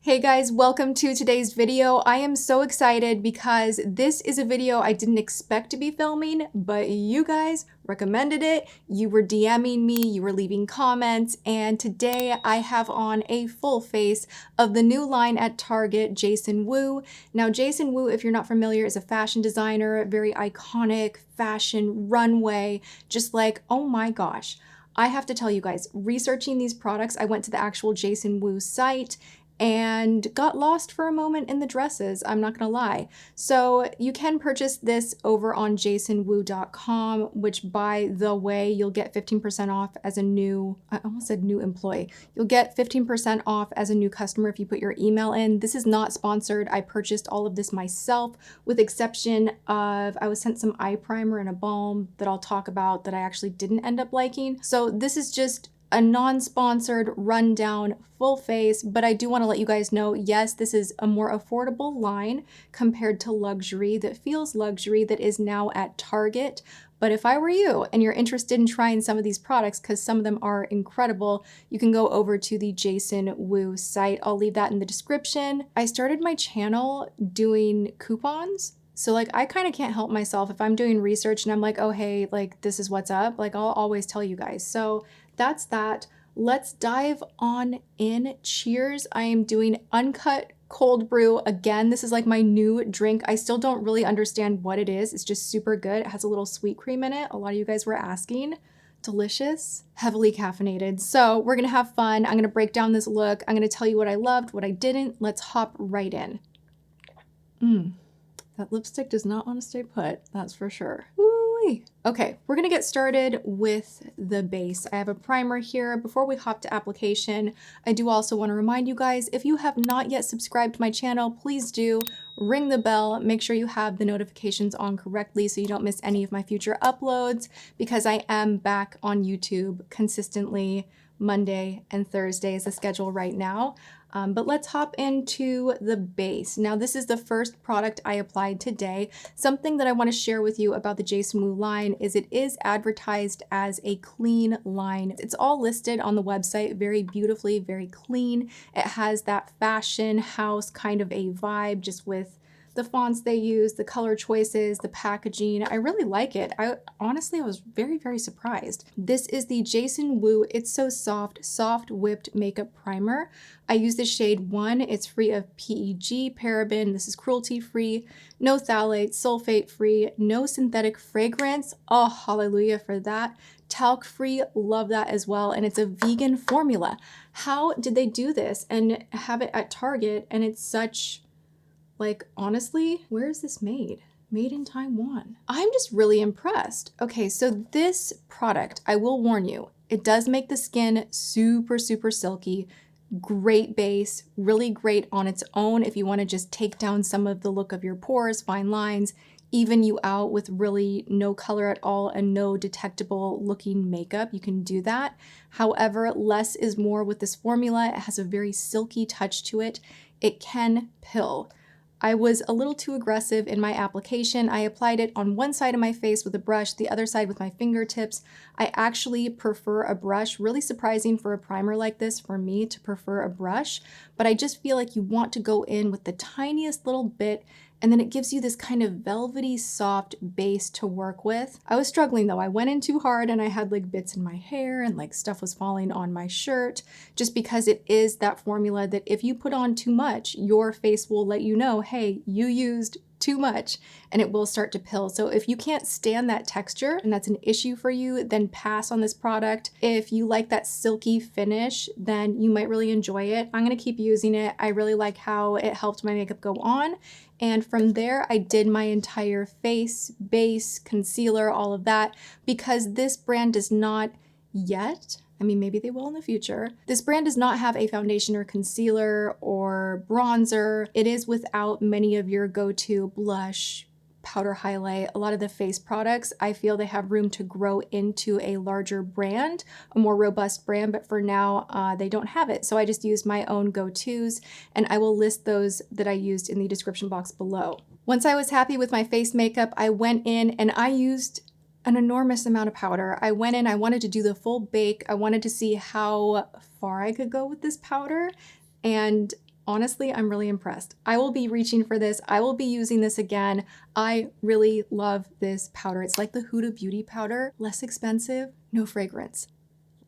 Hey guys, welcome to today's video. I am so excited because this is a video I didn't expect to be filming, but you guys recommended it. You were DMing me, you were leaving comments, and today I have on a full face of the new line at Target, Jason Wu. Now, Jason Wu, if you're not familiar, is a fashion designer, very iconic fashion runway, just like, oh my gosh. I have to tell you guys, researching these products, I went to the actual Jason Wu site and got lost for a moment in the dresses, I'm not gonna lie. So you can purchase this over on jasonwu.com, which by the way, you'll get 15% off as a new, I almost said new employee. You'll get 15% off as a new customer if you put your email in. This is not sponsored. I purchased all of this myself with exception of, I was sent some eye primer and a balm that I'll talk about that I actually didn't end up liking. So this is just a non-sponsored rundown full face, but I do want to let you guys know, yes, this is a more affordable line compared to luxury that feels luxury that is now at Target. But if I were you and you're interested in trying some of these products, because some of them are incredible, you can go over to the Jason Wu site. I'll leave that in the description. I started my channel doing coupons. So like, I kind of can't help myself if I'm doing research and I'm like, oh, hey, like this is what's up. Like I'll always tell you guys. So that's that. Let's dive on in. Cheers. I am doing uncut cold brew. Again, this is like my new drink. I still don't really understand what it is. It's just super good. It has a little sweet cream in it. A lot of you guys were asking. Delicious, heavily caffeinated. So we're gonna have fun. I'm gonna break down this look. I'm gonna tell you what I loved, what I didn't. Let's hop right in. That lipstick does not want to stay put, that's for sure. Woo-wee. Okay, we're gonna get started with the base. I have a primer here. Before we hop to application, I do also want to remind you guys, if you have not yet subscribed to my channel, please do ring the bell. Make sure you have the notifications on correctly so you don't miss any of my future uploads, because I am back on YouTube consistently Monday and Thursday is the schedule right now. But let's hop into the base. Now, this is the first product I applied today. Something that I want to share with you about the Jason Wu line is it is advertised as a clean line. It's all listed on the website very beautifully, very clean. It has that fashion house kind of a vibe, just with the fonts they use, the color choices, the packaging. I really like it. Honestly, I was very, very surprised. This is the Jason Wu It's So Soft, Soft Whipped Makeup Primer. I use the shade 1. It's free of PEG, paraben. This is cruelty-free, no phthalate, sulfate-free, no synthetic fragrance. Oh, hallelujah for that. Talc-free, love that as well. And it's a vegan formula. How did they do this and have it at Target and it's such... like, honestly, where is this made? Made in Taiwan. I'm just really impressed. Okay, so this product, I will warn you, it does make the skin super, super silky. Great base, really great on its own if you want to just take down some of the look of your pores, fine lines, even you out with really no color at all and no detectable looking makeup. You can do that. However, less is more with this formula. It has a very silky touch to it. It can pill. I was a little too aggressive in my application. I applied it on one side of my face with a brush, the other side with my fingertips. I actually prefer a brush. Really surprising for a primer like this for me to prefer a brush, but I just feel like you want to go in with the tiniest little bit, and then it gives you this kind of velvety, soft base to work with. I was struggling though. I went in too hard and I had like bits in my hair and like stuff was falling on my shirt, just because it is that formula that if you put on too much, your face will let you know, hey, you used too much, and it will start to pill. So if you can't stand that texture and that's an issue for you, then pass on this product. If you like that silky finish, then you might really enjoy it. I'm gonna keep using it. I really like how it helped my makeup go on. And from there, I did my entire face, base, concealer, all of that, because this brand does not yet, I mean, maybe they will in the future. This brand does not have a foundation or concealer or bronzer. It is without many of your go-to blush, powder highlight. A lot of the face products, I feel they have room to grow into a larger brand, a more robust brand, but for now, they don't have it. So I just used my own go-tos, and I will list those that I used in the description box below. Once I was happy with my face makeup, I went in and I used an enormous amount of powder. I went in, I wanted to do the full bake. I wanted to see how far I could go with this powder. And Honestly, I'm really impressed. I will be reaching for this. I will be using this again. I really love this powder. It's like the Huda Beauty powder, less expensive, no fragrance.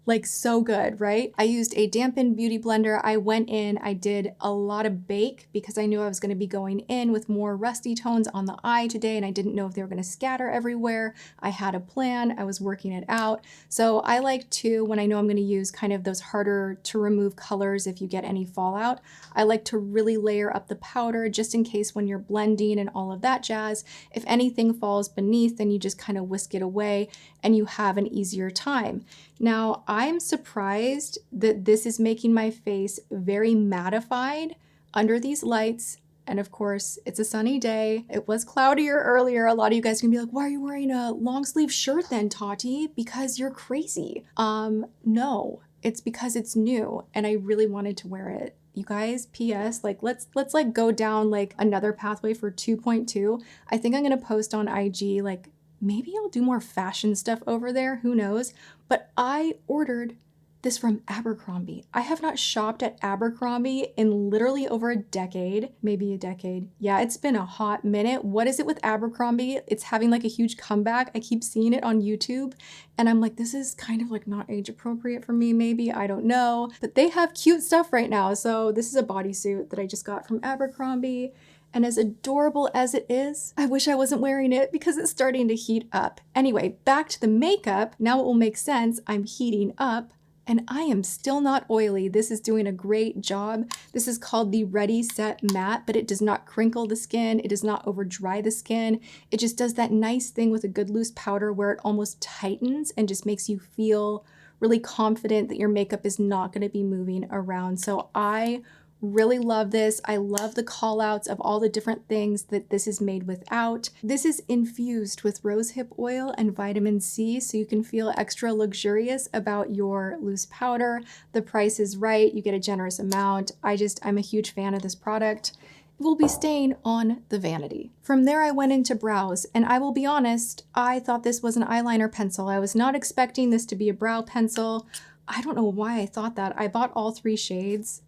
Like so good, right? I used a dampened beauty blender. I went in, I did a lot of bake because I knew I was gonna be going in with more rusty tones on the eye today and I didn't know if they were gonna scatter everywhere. I had a plan, I was working it out. So I like to, when I know I'm gonna use kind of those harder to remove colors if you get any fallout, I like to really layer up the powder just in case when you're blending and all of that jazz, if anything falls beneath, then you just kind of whisk it away and you have an easier time. Now, I'm surprised that this is making my face very mattified under these lights. And of course, it's a sunny day. It was cloudier earlier. A lot of you guys are gonna be like, why are you wearing a long sleeve shirt then, Tati? Because you're crazy. No, it's because it's new and I really wanted to wear it. You guys, PS, like let's like go down like another pathway for 2.2. I think I'm gonna post on IG, like maybe I'll do more fashion stuff over there, who knows? But I ordered this from Abercrombie. I have not shopped at Abercrombie in literally over a decade, maybe a decade. Yeah, it's been a hot minute. What is it with Abercrombie? It's having like a huge comeback. I keep seeing it on YouTube and I'm like, this is kind of like not age appropriate for me, maybe, I don't know. But they have cute stuff right now. So this is a bodysuit that I just got from Abercrombie. And as adorable as it is, I wish I wasn't wearing it because it's starting to heat up. Anyway, back to the makeup. Now it will make sense. I'm heating up and I am still not oily. This is doing a great job. This is called the Ready Set Matte, but it does not crinkle the skin. It does not over dry the skin. It just does that nice thing with a good loose powder where it almost tightens and just makes you feel really confident that your makeup is not going to be moving around. So I really love this. I love the call outs of all the different things that this is made without. This is infused with rosehip oil and vitamin C, so you can feel extra luxurious about your loose powder. The price is right. You get a generous amount. I'm a huge fan of this product. It will be staying on the vanity. From there, I went into brows, and I will be honest, I thought this was an eyeliner pencil. I was not expecting this to be a brow pencil. I don't know why I thought that. I bought all 3 shades.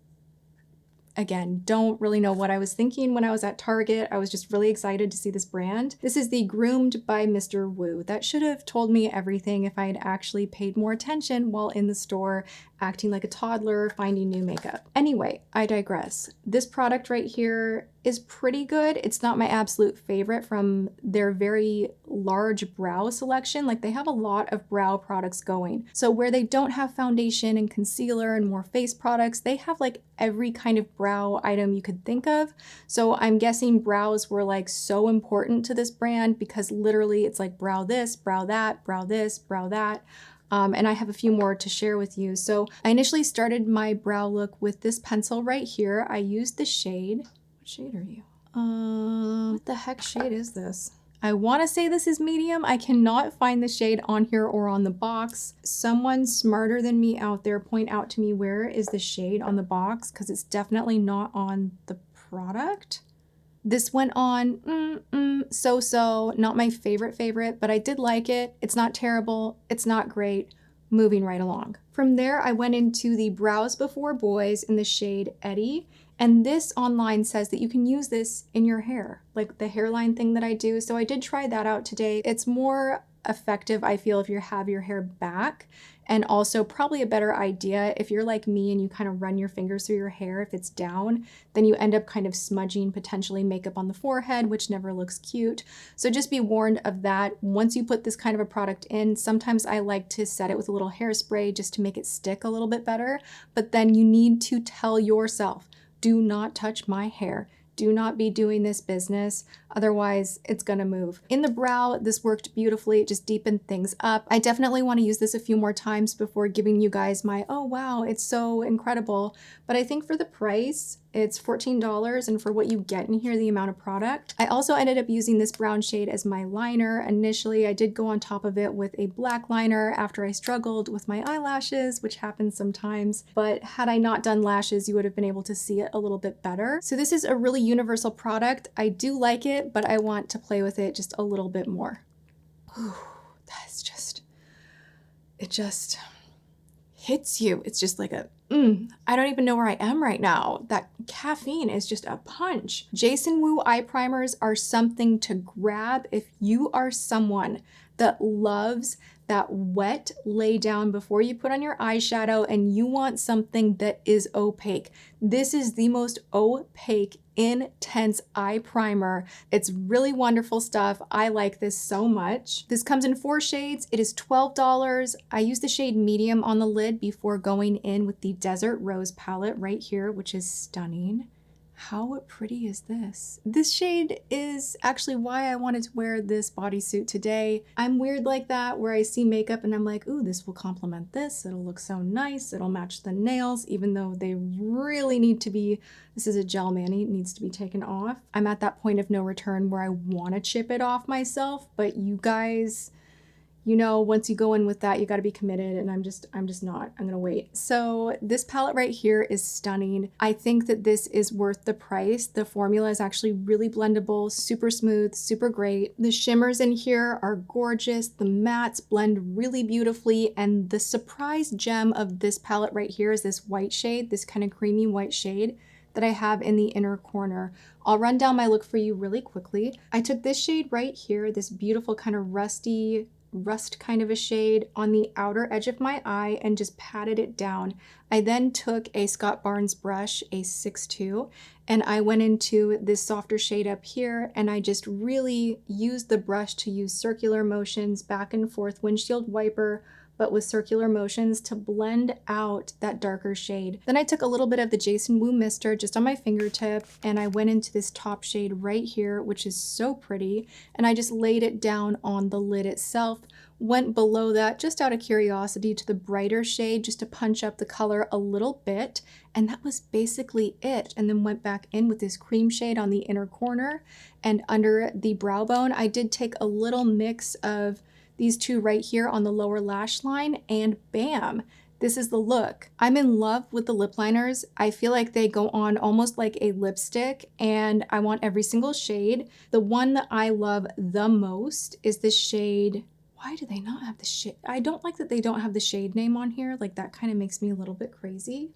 Again, don't really know what I was thinking when I was at Target. I was just really excited to see this brand. This is the Groomed by Mr.Wu. That should have told me everything if I had actually paid more attention while in the store, acting like a toddler, finding new makeup. Anyway, I digress. This product right here is pretty good. It's not my absolute favorite from their very large brow selection. Like they have a lot of brow products going. So where they don't have foundation and concealer and more face products, they have like every kind of brow item you could think of. So I'm guessing brows were like so important to this brand because literally it's like brow this, brow that, brow this, brow that. And I have a few more to share with you. So I initially started my brow look with this pencil right here. I used the shade. What shade are you? What the heck shade is this? I want to say this is medium. I cannot find the shade on here or on the box. Someone smarter than me out there point out to me where is the shade on the box because it's definitely not on the product. This went on so-so, not my favorite, but I did like it. It's not terrible. It's not great. Moving right along. From there, I went into the Brows Before Boys in the shade Eddie. And this online says that you can use this in your hair, like the hairline thing that I do. So I did try that out today. It's more effective, I feel, if you have your hair back, and also probably a better idea if you're like me and you kind of run your fingers through your hair. If it's down, then you end up kind of smudging potentially makeup on the forehead, which never looks cute. So just be warned of that. Once you put this kind of a product in, sometimes I like to set it with a little hairspray just to make it stick a little bit better. But then you need to tell yourself, do not touch my hair. Do not be doing this business, otherwise it's gonna move. In the brow, this worked beautifully. It just deepened things up. I definitely want to use this a few more times before giving you guys my, oh wow, it's so incredible. But I think for the price, it's $14, and for what you get in here, the amount of product. I also ended up using this brown shade as my liner. Initially, I did go on top of it with a black liner after I struggled with my eyelashes, which happens sometimes. But had I not done lashes, you would have been able to see it a little bit better. So this is a really universal product. I do like it, but I want to play with it just a little bit more. Whew, that's just, it just hits you. It's just like a, I don't even know where I am right now. That caffeine is just a punch. Jason Wu eye primers are something to grab if you are someone that loves that wet lay down before you put on your eyeshadow and you want something that is opaque. This is the most opaque, intense eye primer. It's really wonderful stuff. I like this so much. This comes in 4 shades. It is $12. I use the shade medium on the lid before going in with the Desert Rose palette right here, which is stunning. How pretty is this? This shade is actually why I wanted to wear this bodysuit today. I'm weird like that where I see makeup and I'm like, ooh, this will complement this. It'll look so nice. It'll match the nails, even though they really need to be, this is a gel mani, it needs to be taken off. I'm at that point of no return where I want to chip it off myself, but you guys, you know, once you go in with that, you got to be committed, and I'm just not. I'm gonna wait. So this palette right here is stunning. I think that this is worth the price. The formula is actually really blendable, super smooth, super great. The shimmers in here are gorgeous. The mattes blend really beautifully, and the surprise gem of this palette right here is this white shade, this kind of creamy white shade that I have in the inner corner. I'll run down my look for you really quickly. I took this shade right here, this beautiful kind of rust kind of a shade on the outer edge of my eye and just patted it down. I then took a Scott Barnes brush, a 6.2, and I went into this softer shade up here, and I just really used the brush to use circular motions back and forth, windshield wiper, but with circular motions to blend out that darker shade. Then I took a little bit of the Jason Wu Mister just on my fingertip, and I went into this top shade right here, which is so pretty, and I just laid it down on the lid itself. Went below that just out of curiosity to the brighter shade just to punch up the color a little bit, and that was basically it. And then went back in with this cream shade on the inner corner, and under the brow bone I did take a little mix of these two right here on the lower lash line, and bam, this is the look. I'm in love with the lip liners. I feel like they go on almost like a lipstick, and I want every single shade. The one that I love the most is this shade. Why do they not have the shade? I don't like that they don't have the shade name on here. Like, that kind of makes me a little bit crazy.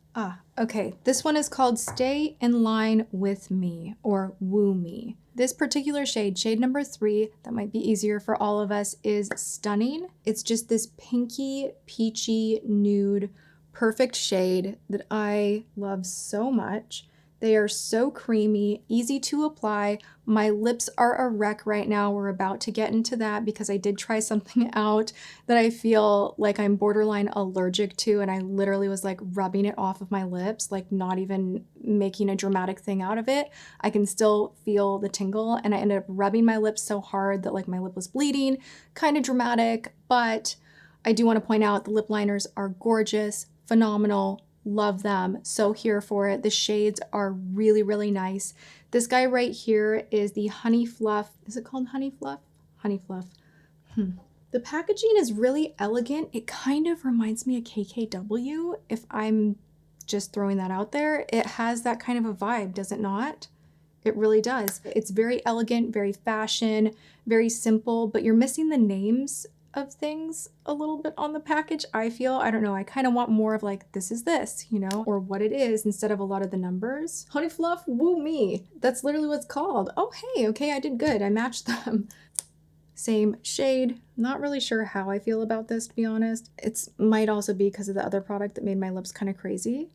Okay. This one is called Stay in Line with Me, or Woo Me. This particular shade, shade number 3, that might be easier for all of us, is stunning. It's just this pinky, peachy, nude, perfect shade that I love so much. They are so creamy, easy to apply. My lips are a wreck right now. We're about to get into that because I did try something out that I feel like I'm borderline allergic to, and I literally was like rubbing it off of my lips, like not even making a dramatic thing out of it. I can still feel the tingle, and I ended up rubbing my lips so hard that like my lip was bleeding. Kind of dramatic, but I do want to point out the lip liners are gorgeous, phenomenal. Love them. So here for it. The shades are really, really nice. This guy right here is the Honey Fluff. Is it called Honey Fluff? Honey Fluff. The packaging is really elegant. It kind of reminds me of KKW, if I'm just throwing that out there. It has that kind of a vibe, does it not? It really does. It's very elegant, very fashion, very simple, but you're missing the names of things a little bit on the package, I feel. I don't know, I kind of want more of like, this is this, you know, or what it is, instead of a lot of the numbers. Honey Fluff Woo Me. That's literally what it's called. Oh, hey, okay, I did good. I matched them. Same shade. Not really sure how I feel about this, to be honest. It might also be because of the other product that made my lips kind of crazy.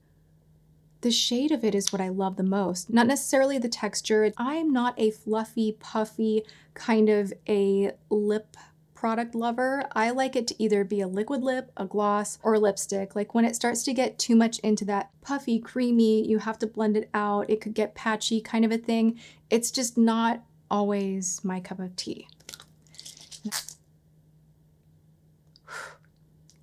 The shade of it is what I love the most. Not necessarily the texture. I'm not a fluffy, puffy kind of a lip product lover. I like it to either be a liquid lip, a gloss, or a lipstick. Like when it starts to get too much into that puffy, creamy, you have to blend it out, it could get patchy kind of a thing. It's just not always my cup of tea.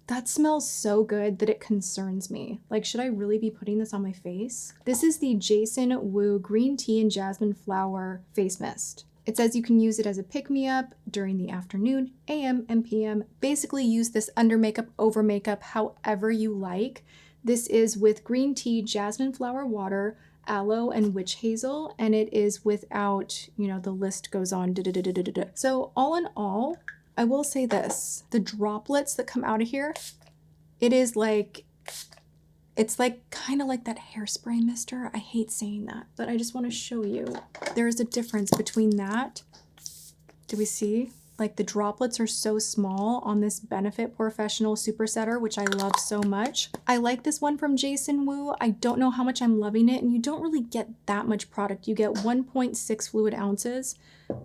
That smells so good that it concerns me. Like, should I really be putting this on my face? This is the Jason Wu Green Tea and Jasmine Flower Face Mist. It says you can use it as a pick-me-up during the afternoon, AM and PM. Basically use this under makeup, over makeup, however you like. This is with green tea, jasmine flower water, aloe, and witch hazel, and it is without, you know, the list goes on. So all in all, I will say this, the droplets that come out of here, it is like It's like kind of like that hairspray mister. I hate saying that, but I just want to show you. There is a difference between that. Do we see? Like the droplets are so small on this Benefit POREfessional Super Setter, which I love so much. I like this one from Mr.Wu. I don't know how much I'm loving it, and you don't really get that much product. You get 1.6 fluid ounces.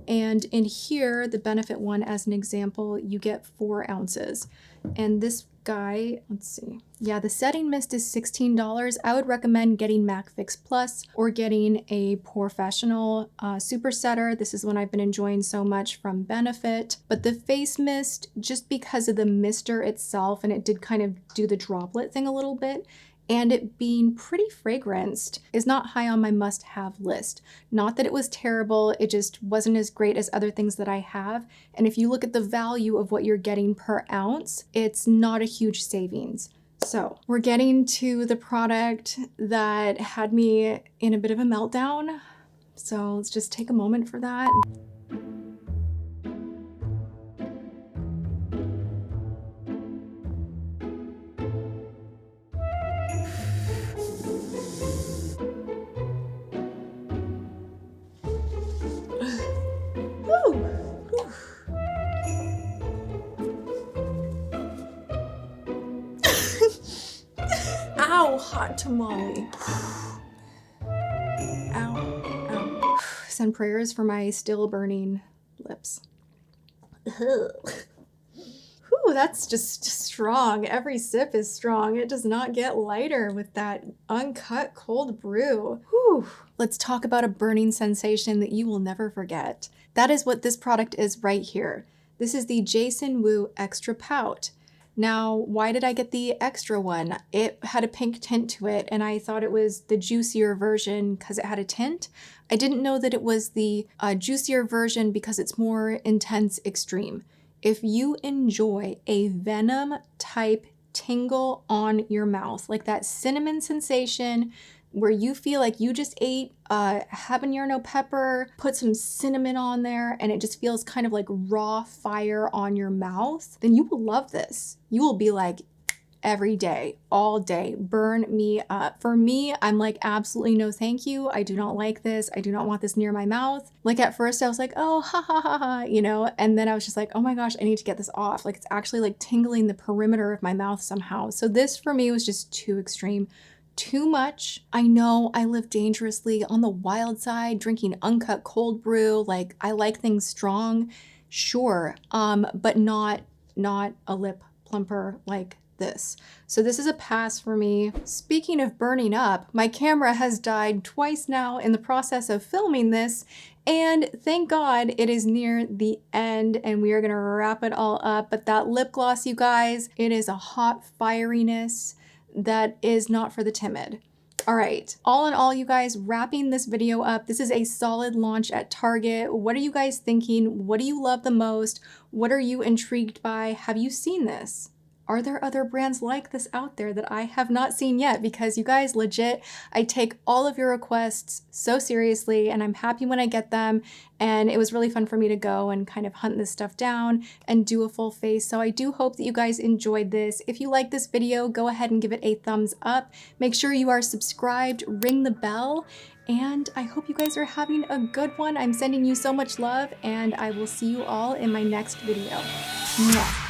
And in here, the Benefit one, as an example, you get 4 ounces. And this guy, let's see. Yeah, the setting mist is $16. I would recommend getting MAC Fix Plus or getting a POREfessional Super Setter. This is one I've been enjoying so much from Benefit. But the face mist, just because of the mister itself, and it did kind of do the droplet thing a little bit, and it being pretty fragranced, is not high on my must-have list. Not that it was terrible, it just wasn't as great as other things that I have. And if you look at the value of what you're getting per ounce, it's not a huge savings. So we're getting to the product that had me in a bit of a meltdown. So let's just take a moment for that. Ow, hot tamale. Ow, ow. Send prayers for my still burning lips. Whew, that's just strong. Every sip is strong. It does not get lighter with that uncut cold brew. Whew. Let's talk about a burning sensation that you will never forget. That is what this product is right here. This is the Mr.Wu Extra Pout. Now, why did I get the extra one? It had a pink tint to it, and I thought it was the juicier version because it had a tint. I didn't know that it was the juicier version because it's more intense extreme. If you enjoy a venom type tingle on your mouth, like that cinnamon sensation where you feel like you just ate habanero pepper, put some cinnamon on there, and it just feels kind of like raw fire on your mouth, then you will love this. You will be like, every day, all day, burn me up. For me, I'm like, absolutely no thank you. I do not like this. I do not want this near my mouth. Like at first I was like, oh, ha ha ha ha, you know, and then I was just like, oh my gosh, I need to get this off. Like it's actually like tingling the perimeter of my mouth somehow. So this for me was just too extreme. Too much. I know I live dangerously on the wild side, drinking uncut cold brew. Like I like things strong, sure, but not a lip plumper like this. So this is a pass for me. Speaking of burning up, my camera has died twice now in the process of filming this, and thank God it is near the end and we are gonna wrap it all up. But that lip gloss, you guys, it is a hot fieriness that is not for the timid. All right, all in all, you guys, wrapping this video up, this is a solid launch at Target. What are you guys thinking? What do you love the most? What are you intrigued by? Have you seen this? Are there other brands like this out there that I have not seen yet? Because you guys, legit, I take all of your requests so seriously and I'm happy when I get them. And it was really fun for me to go and kind of hunt this stuff down and do a full face. So I do hope that you guys enjoyed this. If you like this video, go ahead and give it a thumbs up. Make sure you are subscribed, ring the bell, and I hope you guys are having a good one. I'm sending you so much love and I will see you all in my next video. Mwah.